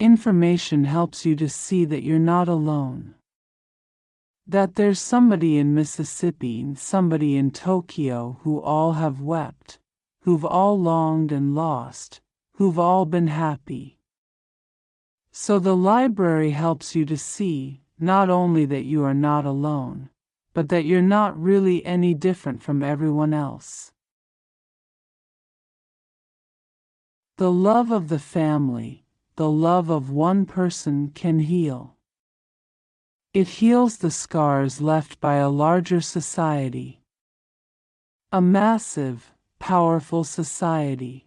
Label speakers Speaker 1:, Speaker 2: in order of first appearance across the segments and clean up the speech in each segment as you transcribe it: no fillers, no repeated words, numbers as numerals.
Speaker 1: Information helps you to see that you're not alone. That there's somebody in Mississippi and somebody in Tokyo who all have wept, who've all longed and lost, who've all been happy. So the library helps you to see, not only that you are not alone, but that you're not really any different from everyone else. The love of the family, the love of one person can heal. It heals the scars left by a larger society. A massive, powerful society.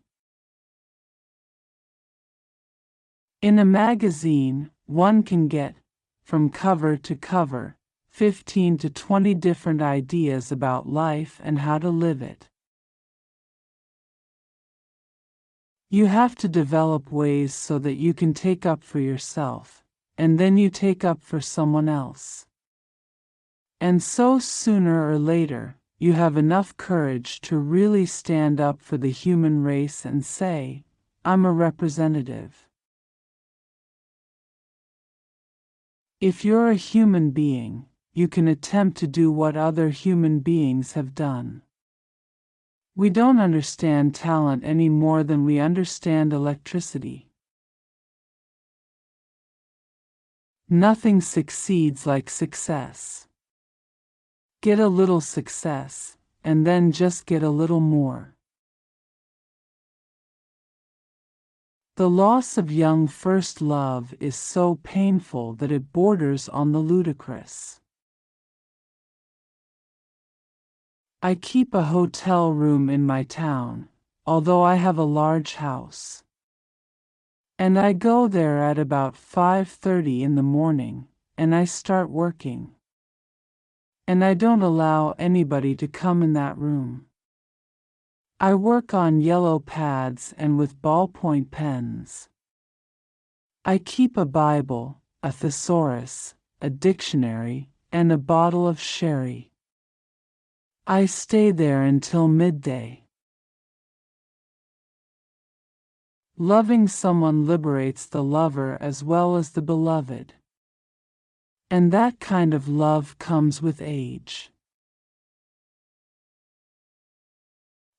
Speaker 1: In a magazine, one can get, from cover to cover, 15 to 20 different ideas about life and how to live it. You have to develop ways so that you can take up for yourself, and then you take up for someone else. And so sooner or later, you have enough courage to really stand up for the human race and say, I'm a representative. If you're a human being, you can attempt to do what other human beings have done. We don't understand talent any more than we understand electricity. Nothing succeeds like success. Get a little success, and then just get a little more. The loss of young first love is so painful that it borders on the ludicrous. I keep a hotel room in my town, although I have a large house. And I go there at about 5:30 in the morning, and I start working. And I don't allow anybody to come in that room. I work on yellow pads and with ballpoint pens. I keep a Bible, a thesaurus, a dictionary, and a bottle of sherry. I stay there until midday. Loving someone liberates the lover as well as the beloved. And that kind of love comes with age.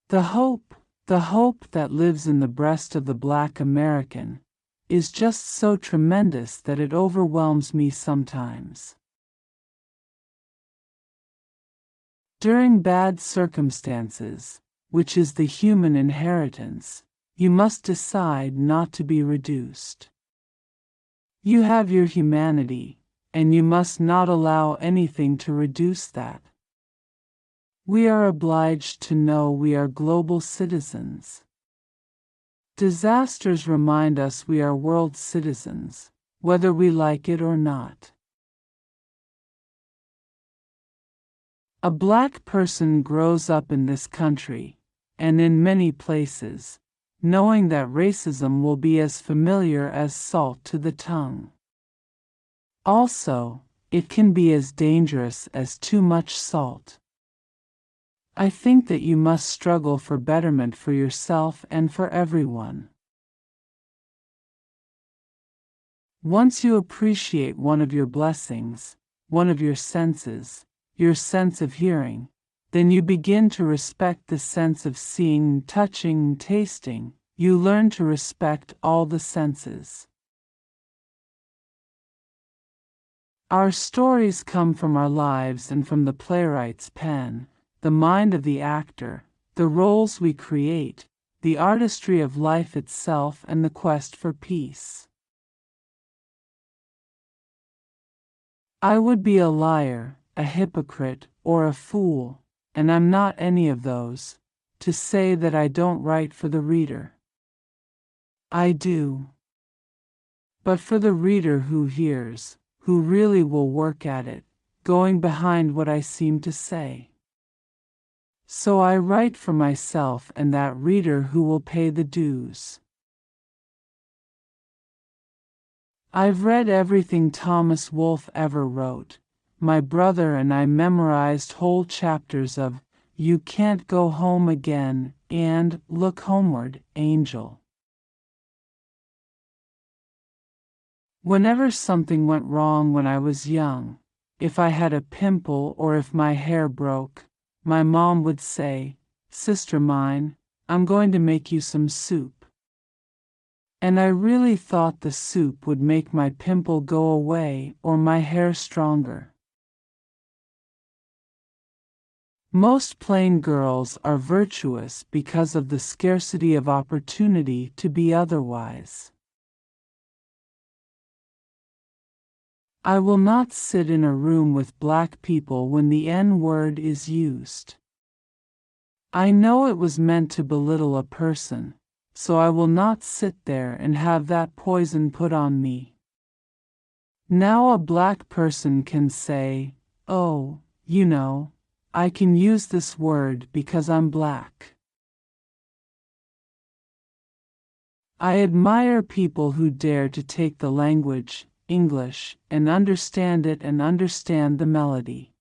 Speaker 1: The hope that lives in the breast of the Black American, is just so tremendous that it overwhelms me sometimes. During bad circumstances, which is the human inheritance, you must decide not to be reduced. You have your humanity, and you must not allow anything to reduce that. We are obliged to know we are global citizens. Disasters remind us we are world citizens, whether we like it or not. A Black person grows up in this country, and in many places, knowing that racism will be as familiar as salt to the tongue. Also, it can be as dangerous as too much salt. I think that you must struggle for betterment for yourself and for everyone. Once you appreciate one of your blessings, one of your senses, your sense of hearing, then you begin to respect the sense of seeing, touching, tasting. You learn to respect all the senses. Our stories come from our lives and from the playwright's pen, the mind of the actor, the roles we create, the artistry of life itself, and the quest for peace. I would be a liar, a hypocrite, or a fool, and I'm not any of those, to say that I don't write for the reader. I do. But for the reader who hears, who really will work at it, going behind what I seem to say. So I write for myself and that reader who will pay the dues. I've read everything Thomas Wolfe ever wrote. My brother and I memorized whole chapters of You Can't Go Home Again and Look Homeward, Angel. Whenever something went wrong when I was young, if I had a pimple or if my hair broke, my mom would say, "Sister mine, I'm going to make you some soup." And I really thought the soup would make my pimple go away or my hair stronger. Most plain girls are virtuous because of the scarcity of opportunity to be otherwise. I will not sit in a room with black people when the N-word is used. I know it was meant to belittle a person, so I will not sit there and have that poison put on me. Now a black person can say, "Oh, you know, I can use this word because I'm black." I admire people who dare to take the language, English, and understand it and understand the melody.